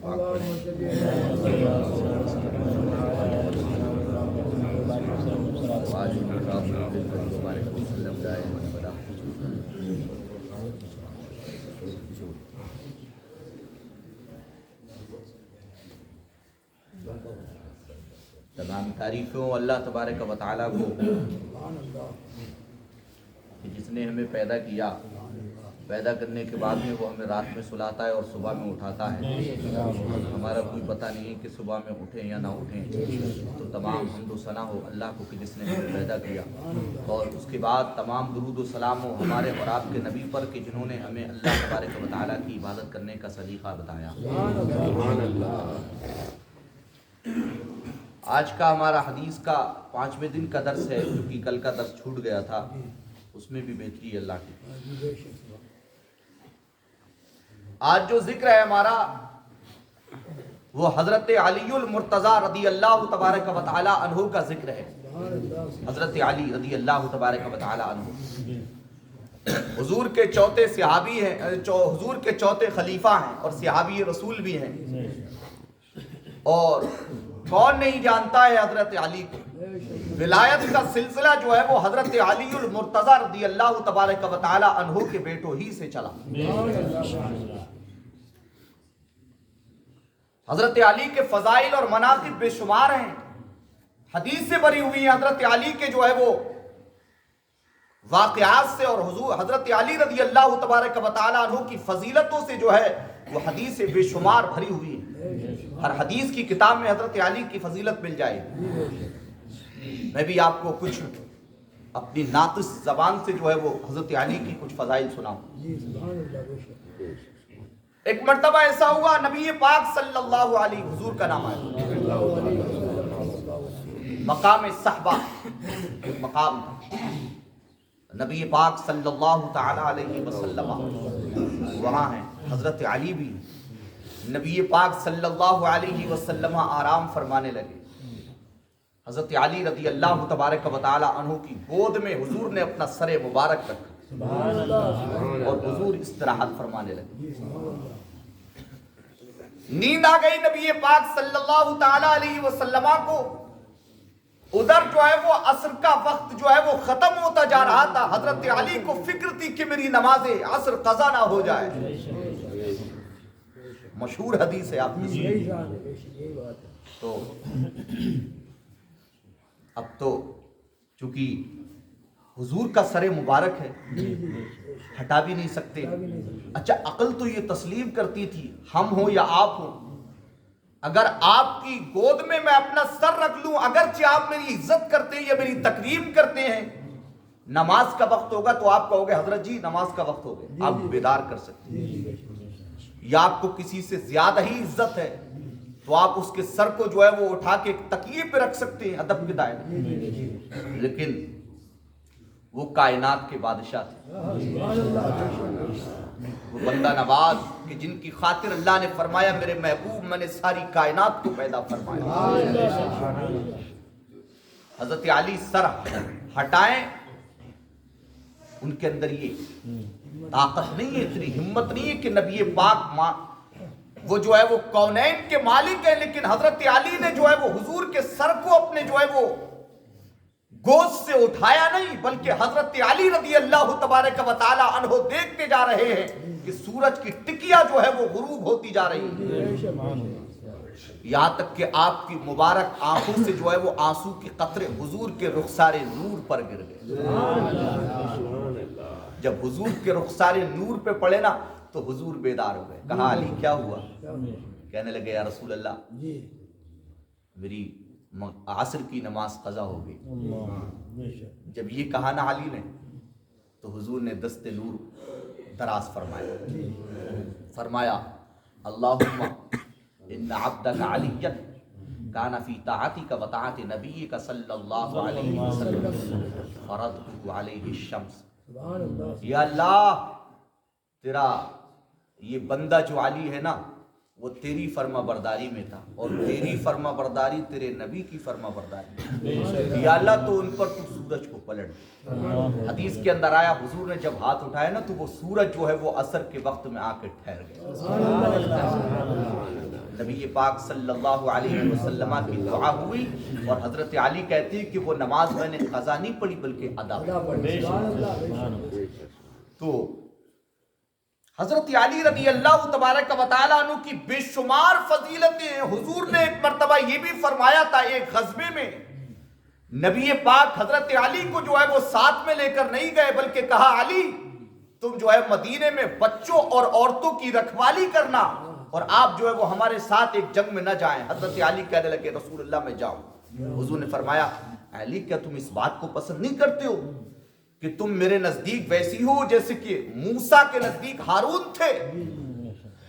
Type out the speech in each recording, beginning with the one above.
تمام تعریفوں اللہ تبارک و تعالیٰ کو کہ جس نے ہمیں پیدا کیا، پیدا کرنے کے بعد میں وہ ہمیں رات میں سلاتا ہے اور صبح میں اٹھاتا ہے۔ ہمارا کوئی پتہ نہیں ہے کہ صبح میں اٹھیں یا نہ اٹھیں، تو تمام حمد و ثنا ہو اللہ کو کہ جس نے ہمیں پیدا کیا، اور اس کے بعد تمام درود و سلام ہو ہمارے اور آپ کے نبی پر کہ جنہوں نے ہمیں اللہ تبارک و تعالیٰ کی عبادت کرنے کا سلیقہ بتایا۔ آج کا ہمارا حدیث کا 5ویں دن کا درس ہے، جو کہ کل کا درس چھوٹ گیا تھا، اس میں بھی بہتری ہے اللہ کی۔ آج جو ذکر ہے ہمارا وہ حضرت علی المرتضیٰ رضی اللہ تبارک و تعالی عنہ کا ذکر ہے۔ حضرت علی رضی اللہ تبارک و تعالی عنہ حضور کے چوتھے صحابی ہیں، حضور کے چوتھے خلیفہ ہیں اور صحابی رسول بھی ہیں، اور کون نہیں جانتا ہے حضرت علی کو۔ ولایت کا سلسلہ جو ہے وہ حضرت علی المرتضیٰ رضی اللہ تبارک و تعالی عنہ کے بیٹوں ہی سے چلا۔ حضرت علی کے فضائل اور مناقب بے شمار ہیں، حدیث سے بری ہوئی ہیں حضرت علی کے جو ہے وہ واقعات سے، اور حضرت علی رضی اللہ تبارک و تعالی عنہ کی فضیلتوں سے جو ہے وہ حدیث سے بے شمار بھری ہوئی ہے۔ ہر حدیث کی کتاب میں حضرت علی کی فضیلت مل جائے۔ میں بھی آپ کو کچھ اپنی ناقص زبان سے جو ہے وہ حضرت علی کی کچھ فضائل سناؤں۔ ایک مرتبہ ایسا ہوا، نبی پاک صلی اللہ علیہ، حضور کا نام ہے، مقام صحبہ ایک مقام، نبی پاک صلی اللہ تعالی علیہ وسلم وہاں ہیں، حضرت علی بھی۔ نبی پاک صلی اللہ علیہ وسلم آرام فرمانے لگے، حضرت علی رضی اللہ تبارک و تعالی عنہ کی گود میں حضور نے اپنا سر مبارک رکھا اور حضور استراحت فرمانے لگے۔ نیند آ گئی نبی پاک صلی اللہ تعالی علیہ وسلم کو۔ ادھر جو ہے وہ عصر کا وقت جو ہے وہ ختم ہوتا جا رہا تھا، حضرت علی کو فکر تھی کہ میری نماز عصر قضا نہ ہو جائے۔ مشہور حدیث ہے آپ کی۔ تو اب تو چونکہ حضور کا سر مبارک ہے، ہٹا بھی نہیں سکتے۔ اچھا، عقل تو یہ تسلیم کرتی تھی، ہم ہوں یا آپ ہوں، اگر آپ کی گود میں میں اپنا سر رکھ لوں، اگرچہ آپ میری عزت کرتے ہیں یا میری تکریم کرتے ہیں، نماز کا وقت ہوگا تو آپ کہو گے حضرت جی نماز کا وقت ہو گیا، آپ بیدار کر سکتے ہیں۔ یا آپ کو کسی سے زیادہ ہی عزت ہے تو آپ اس کے سر کو جو ہے وہ اٹھا کے تکیے پہ رکھ سکتے ہیں ادب کے دائرے۔ لیکن وہ کائنات کے بادشاہ تھے، وہ بندہ نواز کہ جن کی خاطر اللہ نے فرمایا میرے محبوب میں نے ساری کائنات کو پیدا فرمایا۔ حضرت علی سر ہٹائیں، ان کے اندر یہ طاقت نہیں ہے، اتنی ہمت نہیں ہے کہ نبی پاک وہ جو ہے وہ کونین کے مالک ہیں، لیکن حضرت علی نے جو ہے وہ حضور کے سر کو اپنے جو ہے وہ گود سے اٹھایا نہیں، بلکہ حضرت علی رضی اللہ تبارک و تعالی عنہ دیکھتے جا رہے ہیں کہ سورج کی ٹکیا جو ہے وہ غروب ہوتی جا رہی ہے، یہاں تک کہ آپ کی مبارک آنکھوں سے جو ہے وہ آنسو کے قطرے حضور کے رخسار نور پر گر گئے۔ جب حضور کے رخسار نور پہ پڑے نا تو حضور بیدار ہو گئے۔ کہا علی کیا ہوا؟ کہنے لگے یا رسول اللہ میری عصر کی نماز قضا ہو گئی۔ جب یہ کہا نا علی نے تو حضور نے دست نور دراز فرمایا اللہم ان عبدک علیہ کان فی طاعتک و طاعت نبیک صلی اللہ علیہ وسلم فرضہ علیہ الشمس۔ یا اللہ تیرا یہ بندہ جو علی ہے نا وہ تیری فرما برداری میں تھا، اور تیری فرما برداری تیرے نبی کی فرما برداری، یا اللہ تو ان پر تو سورج کو پلٹ۔ حدیث کے اندر آیا حضور نے جب ہاتھ اٹھایا نا تو وہ سورج جو ہے وہ عصر کے وقت میں آ کے ٹھہر گیا۔ نبی پاک صلی اللہ علیہ وسلم کی دعا ہوئی اور حضرت علی کہتے ہیں کہ وہ نماز میں نے قضا نہیں پڑھی بلکہ ادا پڑھی۔ تو حضرت علی رضی اللہ تبارک و تعالیٰ عنہ کی بے شمار فضیلتیں ہیں۔ حضور نے ایک مرتبہ یہ بھی فرمایا تھا، ایک غزوے میں نبی پاک حضرت علی کو جو ہے وہ ساتھ میں لے کر نہیں گئے بلکہ کہا علی تم جو ہے مدینے میں بچوں اور عورتوں کی رکھوالی کرنا اور آپ جو ہے وہ ہمارے ساتھ ایک جنگ میں نہ جائیں۔ حضرت علی کہنے لگے رسول اللہ میں جاؤں۔ حضور نے فرمایا علی کیا تم اس بات کو پسند نہیں کرتے ہو کہ تم میرے نزدیک ویسی ہو جیسے کہ موسیٰ کے نزدیک ہارون تھے؟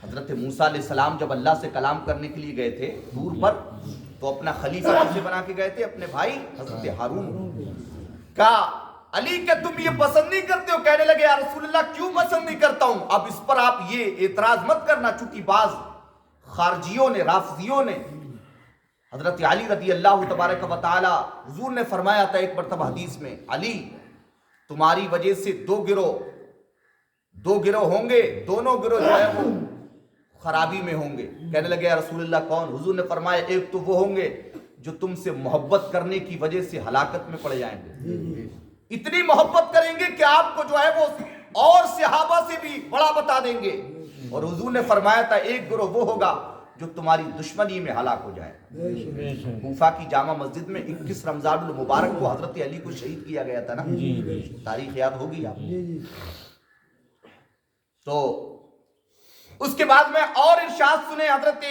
حضرت موسیٰ علیہ السلام جب اللہ سے کلام کرنے کے لیے گئے تھے دور پر تو اپنا خلیفہ کیسے بنا کے گئے تھے؟ اپنے بھائی حضرت ہارون۔ کہا علی کہ تم یہ پسند نہیں کرتے ہو؟ کہنے لگے یا رسول اللہ کیوں پسند نہیں کرتا ہوں؟ اب اس پر آپ یہ اعتراض مت کرنا، چونکہ بعض خارجیوں نے رافضیوں نے حضرت علی رضی اللہ تبارک و تعالی، حضور نے فرمایا تھا ایک مرتبہ حدیث میں علی تمہاری وجہ سے دو گروہ ہوں گے، دونوں گروہ جو ہے وہ خرابی میں ہوں گے۔ کہنے لگے یا رسول اللہ کون؟ حضور نے فرمایا ایک تو وہ ہوں گے جو تم سے محبت کرنے کی وجہ سے ہلاکت میں پڑ جائیں گے، اتنی محبت کریں گے کہ آپ کو جو ہے وہ اور صحابہ سے بھی بڑا بتا دیں گے، اور حضور نے فرمایا تھا ایک گروہ وہ ہوگا جو تمہاری دشمنی میں ہلاک ہو جائے۔ کوفہ کی جامع مسجد میں 21 رمضان المبارک کو حضرت علی کو شہید کیا گیا تھا نا، تاریخ یاد ہوگی آپ۔ تو اس کے بعد میں اور ارشاد سنے حضرت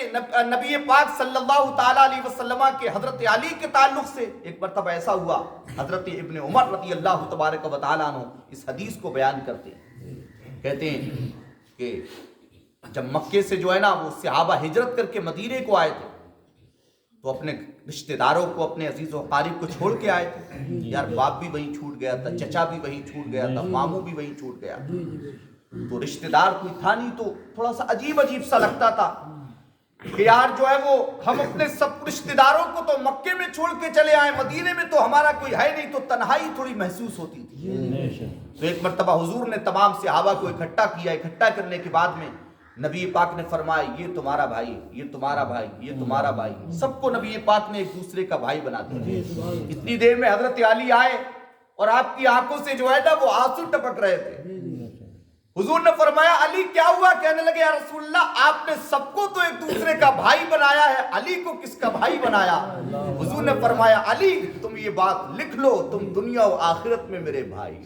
نبی پاک صلی اللہ تعالی علیہ وسلم کے حضرت علی کے تعلق سے۔ ایک مرتبہ ایسا ہوا حضرت ابن عمر رضی اللہ تبارک و تعالیٰ عنہ اس حدیث کو بیان کرتے ہیں، کہتے ہیں کہ جب مکے سے جو ہے نا وہ صحابہ ہجرت کر کے مدینے کو آئے تھے تو اپنے رشتہ داروں کو، اپنے عزیز و اقارب کو چھوڑ کے آئے تھے۔ یار باپ بھی وہیں چھوٹ گیا تھا، چچا بھی وہیں چھوٹ گیا تھا، ماموں بھی وہیں چھوٹ گیا، تو رشتہ دار کوئی تھا نہیں، تو تھوڑا سا عجیب سا لگتا تھا کہ یار جو ہے وہ ہم اپنے سب رشتہ داروں کو تو مکے میں چھوڑ کے چلے آئے، مدینے میں تو ہمارا کوئی ہے نہیں، تو تنہائی تھوڑی محسوس ہوتی تھی۔ تو ایک مرتبہ حضور نے تمام صحابہ کو اکٹھا کیا، اکٹھا کرنے کے بعد میں نبی پاک نے فرمایا یہ تمہارا بھائی، یہ تمہارا بھائی، یہ تمہارا بھائی، سب کو نبی پاک نے ایک دوسرے کا بھائی بنا دیا۔ اتنی دیر میں حضرت علی آئے اور آپ کی آنکھوں سے جو ہے نا وہ آنسو ٹپک رہے تھے۔ حضور نے فرمایا علی کیا ہوا؟ کہنے لگے یا رسول اللہ آپ نے سب کو تو ایک دوسرے کا بھائی بنایا ہے، علی کو کس کا بھائی بنایا؟ حضور نے فرمایا علی تم یہ بات لکھ لو، تم دنیا و آخرت میں میرے بھائی۔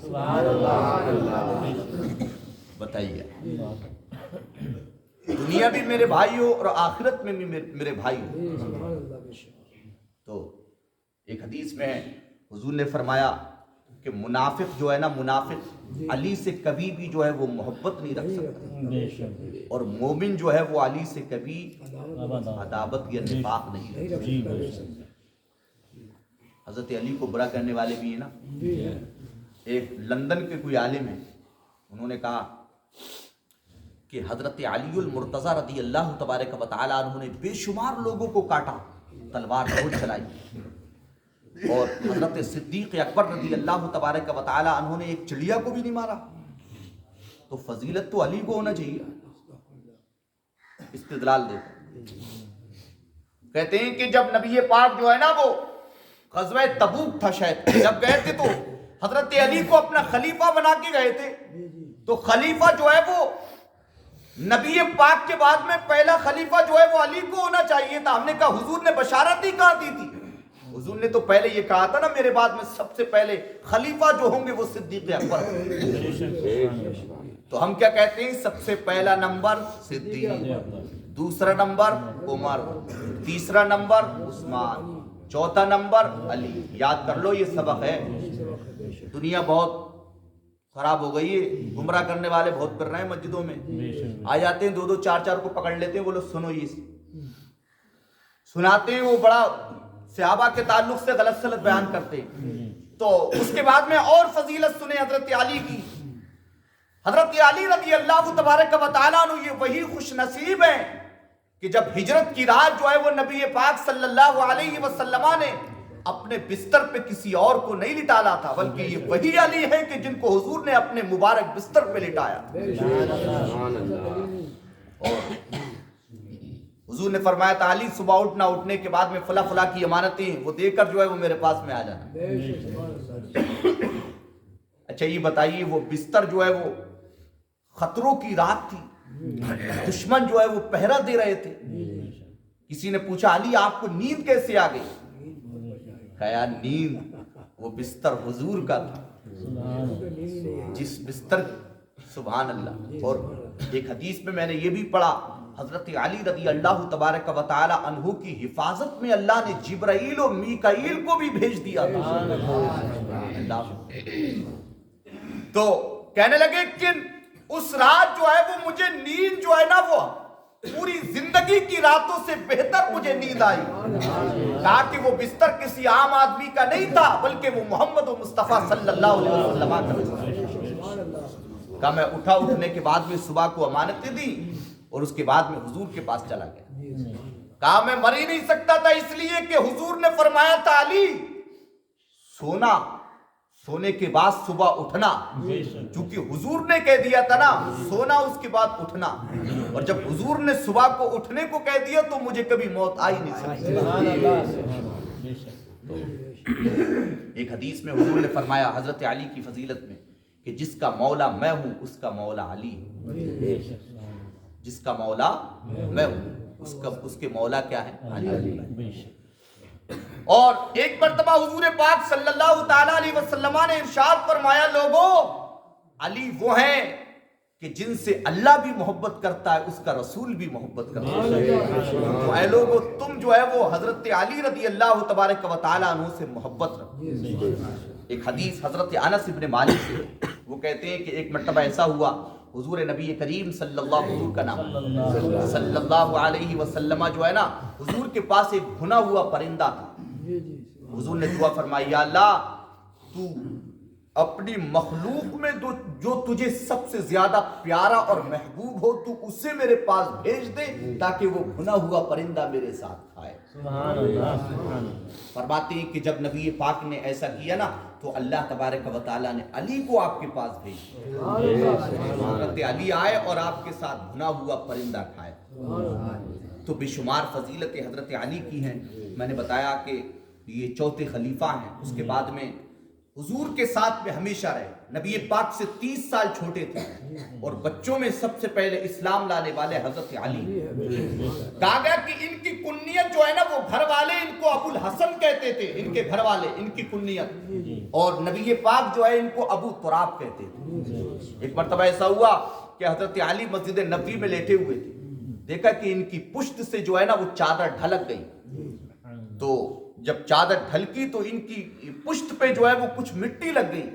بتائیے، دنیا بھی میرے بھائی ہو اور آخرت میں بھی میرے بھائی ہو۔ تو ایک حدیث میں حضور نے فرمایا کہ منافق جو ہے نا، منافق علی سے کبھی بھی جو ہے وہ محبت نہیں رکھ سکتا، اور مومن جو ہے وہ علی سے کبھی عداوت یا نفاق نہیں رکھ سکتا۔ حضرت علی کو برا کرنے والے بھی ہیں نا۔ ایک لندن کے کوئی عالم ہیں، انہوں نے کہا کہ حضرت علی المرتضی رضی اللہ تبارک و تعالیٰ عنہ نے بے شمار لوگوں کو کاٹا، تلوار بہت چلائی، اور حضرت صدیق اکبر رضی اللہ تبارک و تعالیٰ عنہ نے ایک چڑیا کو بھی نہیں مارا، تو فضیلت تو علی کو ہونا چاہیے۔ استدلال دیتے کہتے ہیں کہ جب نبی پاک جو ہے نا وہ غزوہ تبوک تھا شاید، جب گئے تھے تو حضرت علی کو اپنا خلیفہ بنا کے گئے تھے، تو خلیفہ جو ہے وہ نبی پاک کے بعد میں پہلا خلیفہ جو ہے وہ علی کو ہونا چاہیے تھا۔ ہم نے کہا حضور نے بشارت ہی کہاں دی تھی؟ حضور نے تو پہلے یہ کہا تھا نا میرے بعد میں سب سے پہلے خلیفہ جو ہوں گے وہ صدیق اکبر ہوں۔ تو ہم کیا کہتے ہیں؟ سب سے پہلا نمبر صدیق، دوسرا نمبر عمر، تیسرا نمبر عثمان، چوتھا نمبر علی۔ یاد کر لو یہ سبق ہے۔ دنیا بہت خراب ہو گئی ہے، گمراہ کرنے والے بہت کر رہے ہیں، مسجدوں میں آ جاتے ہیں، دو دو چار چار کو پکڑ لیتے ہیں، وہ لوگ سنو یہ سناتے ہیں، وہ بڑا صحابہ کے تعلق سے غلط سلط بیان کرتے ہیں۔ تو اس کے بعد میں اور فضیلت سنے حضرت علی کی۔ حضرت علی رضی اللہ تبارک و تعالیٰ عنہ یہ وہی خوش نصیب ہیں کہ جب ہجرت کی رات جو ہے وہ نبی پاک صلی اللہ علیہ وسلم نے اپنے بستر پہ کسی اور کو نہیں لٹالا تھا، بلکہ یہ وہی علی ہے کہ جن کو حضور نے اپنے مبارک بستر پہ لٹایا۔ اور حضور نے فرمایا تھا علی صبح اٹھنا، اٹھنے کے بعد میں فلاں فلاں کی امانتیں وہ دے کر جو ہے وہ میرے پاس میں آ جانا۔ اچھا یہ بتائیے وہ بستر جو ہے وہ خطروں کی رات تھی، دشمن جو ہے وہ پہرا دے رہے تھے۔ کسی نے پوچھا علی آپ کو نیند کیسے آ گئی؟ کہا نیند وہ بستر حضور کا تھا، جس بستر، سبحان اللہ۔ اور ایک حدیث میں نے یہ بھی پڑھا، حضرت علی رضی اللہ تبارک و تعالی عنہ کی حفاظت میں اللہ نے جبرائیل و میکائیل کو بھی بھیج دیا تھا۔ تو کہنے لگے کہ اس رات جو ہے وہ مجھے نیند جو ہے نا وہ پوری زندگی کی راتوں سے بہتر مجھے نیند آئی۔ کہا کہ وہ بستر کسی عام آدمی کا نہیں تھا بلکہ وہ محمد و مصطفیٰ صلی اللہ علیہ وسلم کا۔ میں اٹھا، اٹھنے کے بعد میں صبح کو امانتیں دی اور اس کے بعد میں حضور کے پاس چلا گیا۔ کہا میں مر ہی نہیں سکتا تھا اس لیے کہ حضور نے فرمایا تھا علی سونا، سونے کے بعد صبح اٹھنا، چونکہ حضور نے کہہ دیا تھا نا سونا اس کے بعد اٹھنا، اور جب حضور نے صبح کو اٹھنے کو کہہ دیا تو مجھے کبھی موت آئی نہیں سکتی۔ ایک حدیث میں حضور نے فرمایا حضرت علی کی فضیلت میں کہ جس کا مولا میں ہوں اس کا مولا علی ہے، جس کا مولا میں ہوں اس کے مولا کیا ہے؟ علی۔ اور ایک مرتبہ حضور پاک صلی اللہ تعالی علیہ وسلم نے ارشاد فرمایا لوگوں علی وہ ہیں کہ جن سے اللہ بھی محبت کرتا ہے اس کا رسول بھی محبت کرتا ہے۔ تو اے لوگوں تم جو ہے وہ حضرت علی رضی اللہ تبارک و تعالی عنہ سے محبت رکھو۔ ایک حدیث حضرت انس بن مالک سے، وہ کہتے ہیں کہ ایک مرتبہ ایسا ہوا حضور نبی کریم صلی اللہ علیہ وسلم جو ہے نا حضور کے پاس ایک بھنا ہوا پرندہ تھا۔ حضور نے دعا فرمائی یا اللہ تو اپنی مخلوق میں جو تجھے سب سے زیادہ پیارا اور محبوب ہو تو اسے میرے پاس بھیج دے تاکہ وہ بھنا ہوا پرندہ میرے ساتھ کھائے۔ فرماتے ہیں کہ جب نبی پاک نے ایسا کیا نا تو اللہ تبارک و تعالیٰ نے علی کو آپ کے پاس بھیج دیا، حضرت علی آئے اور آپ کے ساتھ بھنا ہوا پرندہ کھائے۔ تو بے شمار فضیلت حضرت علی کی ہیں۔ میں نے بتایا کہ یہ چوتھے خلیفہ ہیں، اس کے بعد میں حضور کے ساتھ میں ہمیشہ رہے، نبی پاک سے 30 سال چھوٹے تھے، اور بچوں میں سب سے پہلے اسلام لانے والے حضرت علی۔ کہا گیا کہ ان کی کنیت جو ہے نا وہ گھر والے ان کو ابو الحسن کہتے تھے، ان کے گھر والے ان کی کنیت، اور نبی پاک جو ہے ان کو ابو تراب کہتے تھے۔ ایک مرتبہ ایسا ہوا کہ حضرت علی مسجد نبوی میں لیٹے ہوئے تھے، دیکھا کہ ان کی پشت سے جو ہے نا وہ چادر ڈھلک گئی، تو جب چادر ڈھلکی تو ان کی پشت پہ جو ہے وہ کچھ مٹی لگ گئی،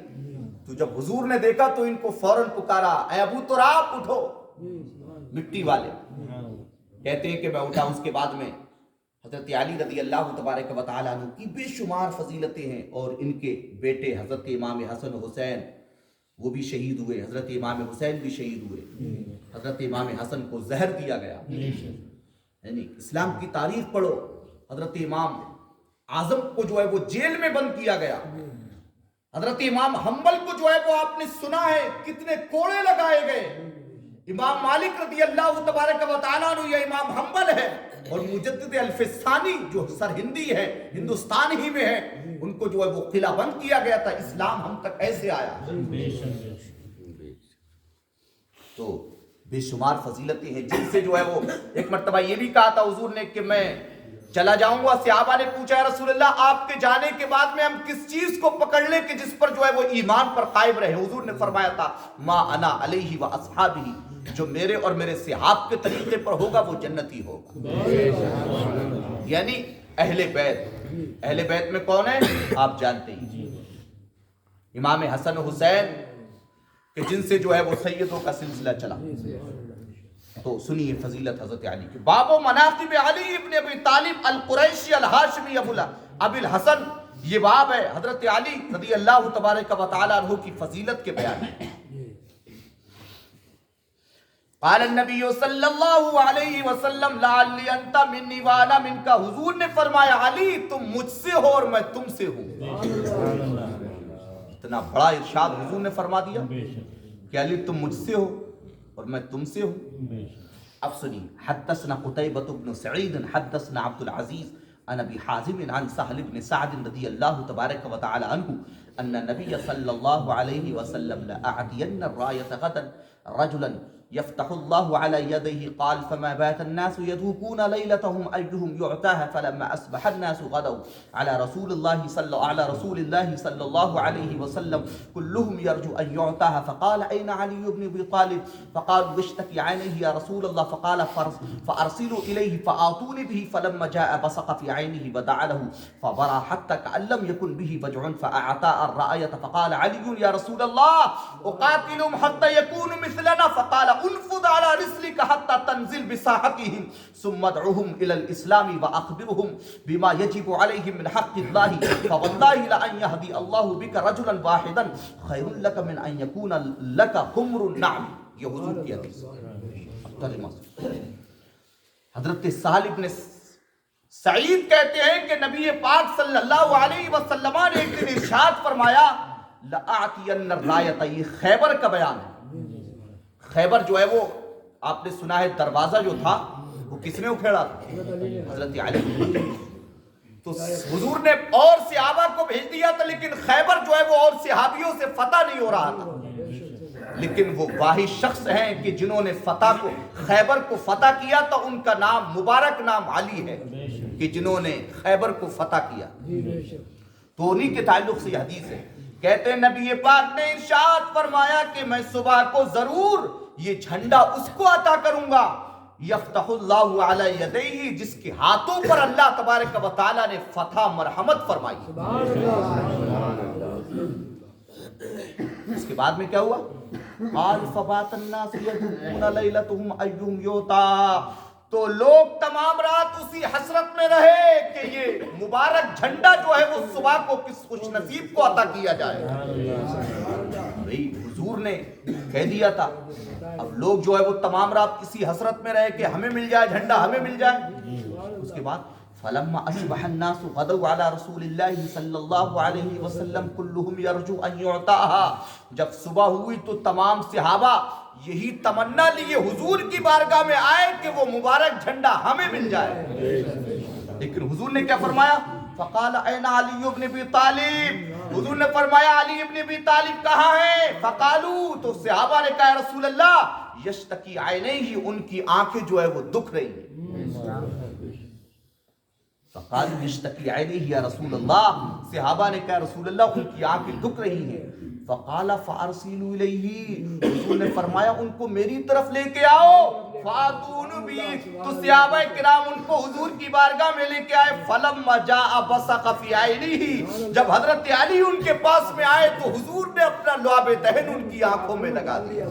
تو جب حضور نے دیکھا تو ان کو فوراً پکارا اے ابو تراب اٹھو، مٹی والے۔ کہتے ہیں کہ میں اٹھا، اس کے بعد میں حضرت علی رضی اللہ تبارک و تعالیٰ عنہ کی بے شمار فضیلتیں ہیں، اور ان کے بیٹے حضرت امام حسن و حسین وہ بھی شہید ہوئے، حضرت امام حسین بھی شہید ہوئے، حضرت امام حسن کو زہر دیا گیا۔ یعنی اسلام کی تاریخ پڑھو، حضرت امام اعظم کو جو ہے وہ جیل میں بند کیا گیا، حضرت امام حنبل کو جو ہے وہ آپ نے سنا ہے کتنے کوڑے لگائے گئے، امام مالک رضی اللہ تبارک و تعالیٰ عنہ یہ امام حنبل ہے، اور مجدد الفسانی جو سرہندی ہے ہندوستان ہی میں ہے ان کو جو ہے وہ قلعہ بند کیا گیا تھا۔ اسلام ہم تک ایسے آیا۔ تو بے شمار فضیلتیں ہیں جن سے جو ہے وہ، ایک مرتبہ یہ بھی کہا تھا حضور نے کہ میں چلا جاؤں گا، صحابہ نے پوچھا یا رسول اللہ آپ کے جانے کے بعد میں ہم کس چیز کو پکڑ لیں کہ جس پر جو ہے وہ ایمان پر قائم رہے؟ حضور نے فرمایا تھا ما انا علیہ و اصحابہ، جو میرے اور میرے صحاب کے طریقے پر ہوگا وہ جنتی ہوگا۔ یعنی اہل بیت، اہل بیت میں کون ہے آپ جانتے ہیں، امام حسن و حسین کہ جن سے جو ہے وہ سیدوں کا سلسلہ چلا۔ تو سنیے فضیلت حضرت علی کی۔ باب و مناقب علی ابن ابی طالب القریشی الہاشمی ابو الحسن، یہ باب ہے حضرت علی رضی اللہ تبارک و تعالی عنہ کی فضیلت کے بیان میں۔ قال النبی صلی اللہ علیہ وسلم لعلی انت منی وانا منکا، حضور نے فرمایا علی تم مجھ سے ہو اور میں تم سے ہوں۔ اتنا بڑا ارشاد حضور نے فرما دیا کہ علی تم مجھ سے ہو اور میں تم سے ہوں۔ اب سنی حدثنا قتيبة بن سعيد حدثنا عبد العزيز عن ابي حازم عن سهل بن سعد رضي الله تبارك وتعالى عنه ان النبي صلى الله عليه وسلم لأعطين الراية غدا رجلا يفتح الله على يديه قال فما بات الناس يذوقون ليلتهم أيهم يعتاها فلما أصبح الناس غدوا على رسول الله صلى الله عليه وسلم كلهم يرجو أن يعتاها فقال أين علي بن أبي طالب فقالوا يشتكي عينيه يا رسول الله فقال فأرسلوا إليه فآتوني به فلما جاء بصق في عينه ودعا له فبرى حتى كأن لم يكن به وجع فأعطى الراية فقال علي يا رسول الله أقاتلهم حتى يكونوا مثلنا فقال انفض على رسلك حتى تنزل بساحتهم ثم ادعوهم الى الاسلام واخبرهم بما يجب عليهم من حق الله فوالله لان يهدي الله بك رجلا واحدا خير لك من ان يكون لك حمر النعم. یہ حضور کی حدیث. حضرت سہل بن سعید کہتے ہیں کہ نبی پاک صلی اللہ علیہ وسلم نے ایک دن ارشاد فرمایا لأعطین الرایۃ. یہ خیبر کا بیان ہے. خیبر جو ہے وہ آپ نے سنا ہے دروازہ جو تھا وہ کس نے اکھیڑا تھا؟ حضرت علی. تو حضور نے اور صحابہ کو بھیج دیا تھا لیکن خیبر جو ہے وہ اور صحابیوں سے فتح نہیں ہو رہا تھا. لیکن وہ واحد شخص ہیں کہ جنہوں نے فتح کو خیبر کو فتح کیا تھا. ان کا نام مبارک نام علی ہے کہ جنہوں نے خیبر کو فتح کیا. تو انہی کے تعلق سے یہ حدیث ہے. کہتے ہیں نبی پاک نے ارشاد فرمایا کہ میں صبح کو ضرور یہ جھنڈا اس کو عطا کروں گا یفتح اللہ علی یدیہ جس کے ہاتھوں پر اللہ تبارک و تعالی نے فتح مرحمت فرمائی. اس کے بعد میں کیا ہوا؟ قال فبات الناس يذوقون ليلتهم ايهم يعطى. تو لوگ تمام رات اسی حسرت میں رہے کہ یہ مبارک جھنڈا جو ہے وہ صبح کو کس خوش نصیب کو عطا کیا جائے. بھئی حضور نے کہہ دیا تھا. اب لوگ جو ہے وہ تمام رات اسی حسرت میں رہے کہ ہمیں مل جائے جھنڈا, ہمیں مل جائے. اس کے بعد فلما اصبح الناس غدوا على رسول الله صلی اللہ علیہ وسلم كلهم يرجو ان يعطاها. جب صبح ہوئی تو تمام صحابہ یہی تمنا لیے حضور کی بارگاہ میں آئے کہ وہ مبارک جھنڈا ہمیں مل جائے. لیکن حضور نے کیا فرمایا؟ فقال این علی ابن ابی طالب. حضور نے فرمایا علی ابن ابی طالب کہاں ہیں؟ فقالو. تو صحابہ نے کہا رسول اللہ یشتکی عینیہ ان کی آنکھیں جو ہے وہ دکھ رہی ہیں. فقالو یشتکی عینیہ یا رسول اللہ. صحابہ نے کہا رسول اللہ ان کی آنکھیں دکھ رہی ہیں. فقال فارسلوا الیہ. حضور نے فرمایا ان کو میری طرف لے کے آؤ. فاتون بھی. تو صحابہ کرام ان کو حضور کی بارگاہ میں لے کے آئے. فلما جاء بصق فی عینیہ. جب حضرت علی ان کے پاس میں آئے تو حضور نے اپنا لعاب دہن ان کی آنکھوں میں لگا دیا.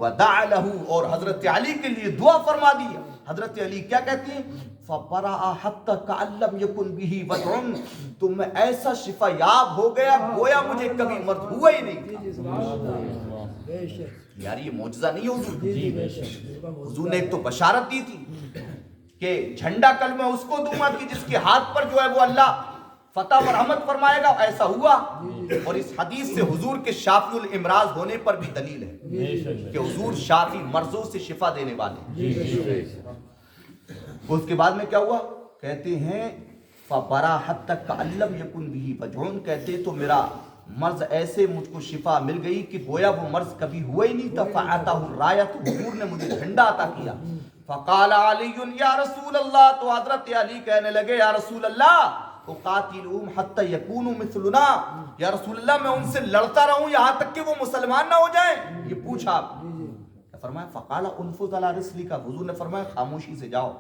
ودعا له. اور حضرت علی کے لیے دعا فرما دی. حضرت علی کیا کہتی ہیں؟ فَبَرَأَ حَتَّى كَأَن لَّمْ يَكُن بِهِ وَجْعٌ. تو میں ایسا شفا یاب ہو گیا گویا مجھے کبھی مرض ہوا ہی نہیں تھا. یار یہ معجزہ نہیں حضور. حضور نے ایک تو بشارت دی تھی کہ جھنڈا کل میں اس کو دوں گا کہ جس کے ہاتھ پر جو ہے وہ اللہ فتح و رحمت فرمائے گا. ایسا ہوا. اور اس حدیث سے حضور کے شافی الامراض ہونے پر بھی دلیل ہے کہ حضور شافی مرضوں سے شفا دینے والے. اس کے بعد میں کیا ہوا؟ کہتے ہیں فبرا حتی کأن لم یکن بہ وجع. کہتے تو میرا مرض ایسے مجھ کو شفا مل گئی کہ گویا وہ مرض کبھی ہوا ہی نہیں تھا. فأعطاه الرایۃ. حضور نے مجھے جھنڈا عطا کیا. فقال علی یا رسول اللہ. تو حضرت علی کہنے لگے یا رسول اللہ اقاتلهم حتى يكونوا مثلنا. یا رسول اللہ میں ان سے لڑتا رہوں یہاں تک کہ وہ مسلمان نہ ہو جائیں. یہ پوچھا آپ فرمایا فقال انفذ على رسلك. حضور نے فرمایا خاموشی سے جاؤ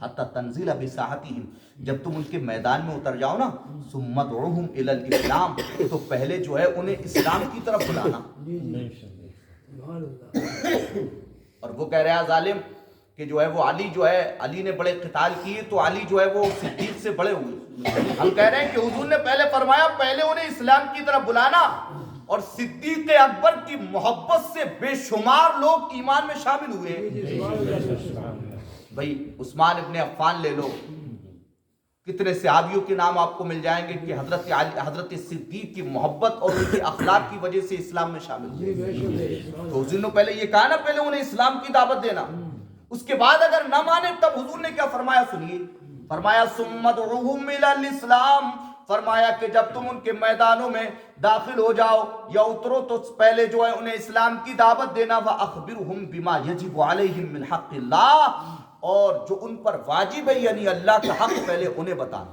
حتى تنزل بساحتهم. جب تم ان کے میدان میں اتر جاؤ نا ثم ادعوهم الى الاسلام. تو پہلے جو ہے انہیں اسلام کی طرف بلانا. اور وہ کہہ رہا ہے ظالم کہ جو ہے وہ علی جو ہے علی نے بڑے قتال کیے تو علی جو ہے وہ صدیق سے بڑے ہوئے. ہم کہہ رہے ہیں کہ حضور نے پہلے فرمایا پہلے انہیں اسلام کی طرف بلانا. اور صدیق اکبر کی محبت سے بے شمار لوگ ایمان میں شامل ہوئے. بھئی عثمان ابن عفان لے لو, کتنے صحابیوں کے نام آپ کو مل جائیں گے کہ حضرت صدیق کی محبت اور ان کے اخلاق کی وجہ سے اسلام میں شامل ہوئے. تو حضور نے پہلے یہ کہا نا، پہلے انہیں اسلام کی دعوت دینا، اس کے بعد اگر نہ مانے تب حضور نے کیا فرمایا سنیے. فرمایا ثم ادعوہم الی الاسلام، فرمایا کہ جب تم ان کے میدانوں میں داخل ہو جاؤ یا اترو تو پہلے جو ہے انہیں اسلام کی دعوت دینا. وَأَخْبِرْهُمْ بِمَا يَجِبُ عَلَيْهِمْ مِنْ حَقِّ اللَّهِ، اور جو ان پر واجب ہے یعنی اللہ کا حق پہلے انہیں بتانا.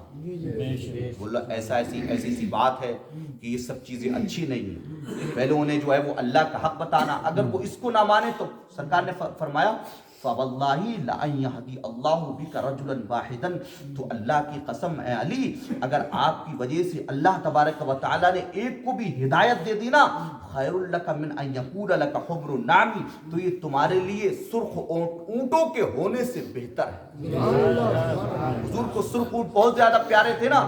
بولا ایسی بات ہے کہ یہ سب چیزیں اچھی نہیں ہیں، پہلے انہیں جو ہے وہ اللہ کا حق بتانا. اگر وہ اس کو نہ مانے تو سرکار نے فرمایا فَوَاللَّهِ لَأَن يَهْدِيَ اللَّهُ بِكَ رَجُلًا وَاحِدًا، تو اللہ کی قسم اے علی، اگر آپ کی وجہ سے اللہ تبارک و تعالیٰ نے ایک کو بھی ہدایت دے دی نا، خَيْرٌ لَكَ مِنْ أَن يَكُونَ لَكَ حُمْرُ النَّعَمِ، تو یہ تمہارے لیے سرخ اونٹوں کے ہونے سے بہتر ہے. حضور کو سرخ اونٹ بہت زیادہ پیارے تھے نا،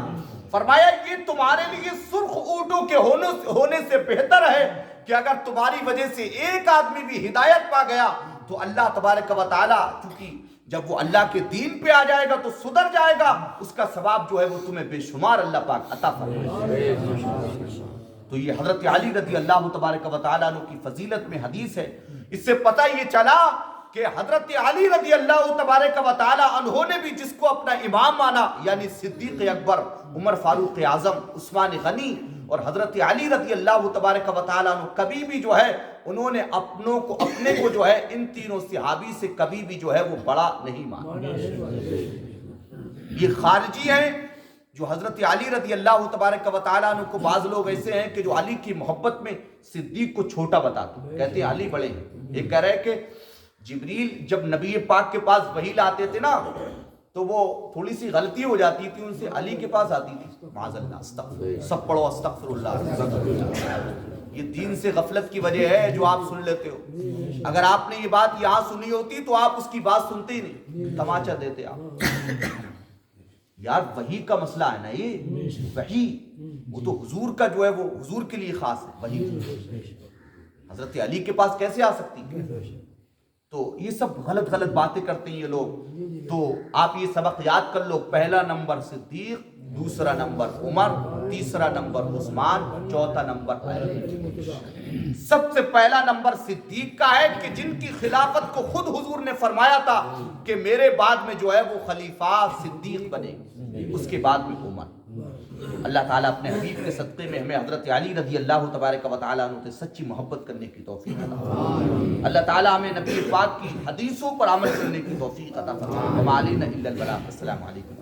فرمایا یہ تمہارے لیے سرخ اونٹوں کے ہونے سے بہتر ہے کہ اگر تمہاری وجہ سے ایک آدمی بھی ہدایت پا گیا تو اللہ تبارک و تعالیٰ، چونکہ جب وہ اللہ کے دین پہ آ جائے گا تو سدھر جائے گا، اس کا ثواب جو ہے وہ تمہیں بے شمار اللہ پاک عطا فرمائے. تو یہ حضرت علی رضی اللہ تبارک و تعالیٰ عنہ کی فضیلت میں حدیث ہے. اس سے پتہ یہ چلا کہ حضرت علی رضی اللہ تبارک و تعالیٰ عنہ نے بھی جس کو اپنا امام مانا، یعنی صدیق اکبر، عمر فاروق اعظم، عثمان غنی اور حضرت علی رضی اللہ تبارک و تعالیٰ عنہ، کبھی بھی جو ہے انہوں نے اپنے کو جو ہے ان تینوں صحابی سے کبھی بھی جو ہے وہ بڑا نہیں مانا. یہ خارجی ہیں جو حضرت علی رضی اللہ تبارک و تعالیٰ عنہ کو، بعض لوگ ایسے ہیں کہ جو علی کی محبت میں صدیق کو چھوٹا بتاتے ہیں، کہتے ہیں علی بڑے ہیں. یہ کہہ رہے کہ جبریل جب نبی پاک کے پاس وحی لاتے تھے نا تو وہ تھوڑی سی غلطی ہو جاتی تھی، ان سے علی کے پاس آتی تھی، معاذ اللہ، استغفر، سب پڑھو استغفر اللہ. یہ دین سے غفلت کی وجہ ہے جو آپ سن لیتے ہو. اگر آپ نے یہ بات یہاں سنی ہوتی تو آپ اس کی بات سنتے ہی نہیں، تماچا دیتے آپ. یار وحی کا مسئلہ ہے نا، یہ وحی وہ تو حضور کا جو ہے وہ حضور کے لیے خاص ہے. وحی حضرت علی کے پاس کیسے آ سکتی ہے؟ تو یہ سب غلط باتیں کرتے ہیں یہ لوگ. تو آپ یہ سبق یاد کر لو، پہلا نمبر صدیق، دوسرا نمبر عمر، تیسرا نمبر عثمان، چوتھا نمبر علی. سب سے پہلا نمبر صدیق کا ہے کہ جن کی خلافت کو خود حضور نے فرمایا تھا کہ میرے بعد میں جو ہے وہ خلیفہ صدیق بنے، اس کے بعد میں عمر. اللہ تعالیٰ اپنے حبیب کے صدقے میں ہمیں حضرت علی رضی اللہ تبارک و تعالیٰ عنہ سے سچی محبت کرنے کی توفیق عطا فرمائے. اللہ تعالیٰ ہمیں نبی پاک کی حدیثوں پر عمل کرنے کی توفیق عطا فرمائے. وما علینا الا البلاغ. السلام علیکم.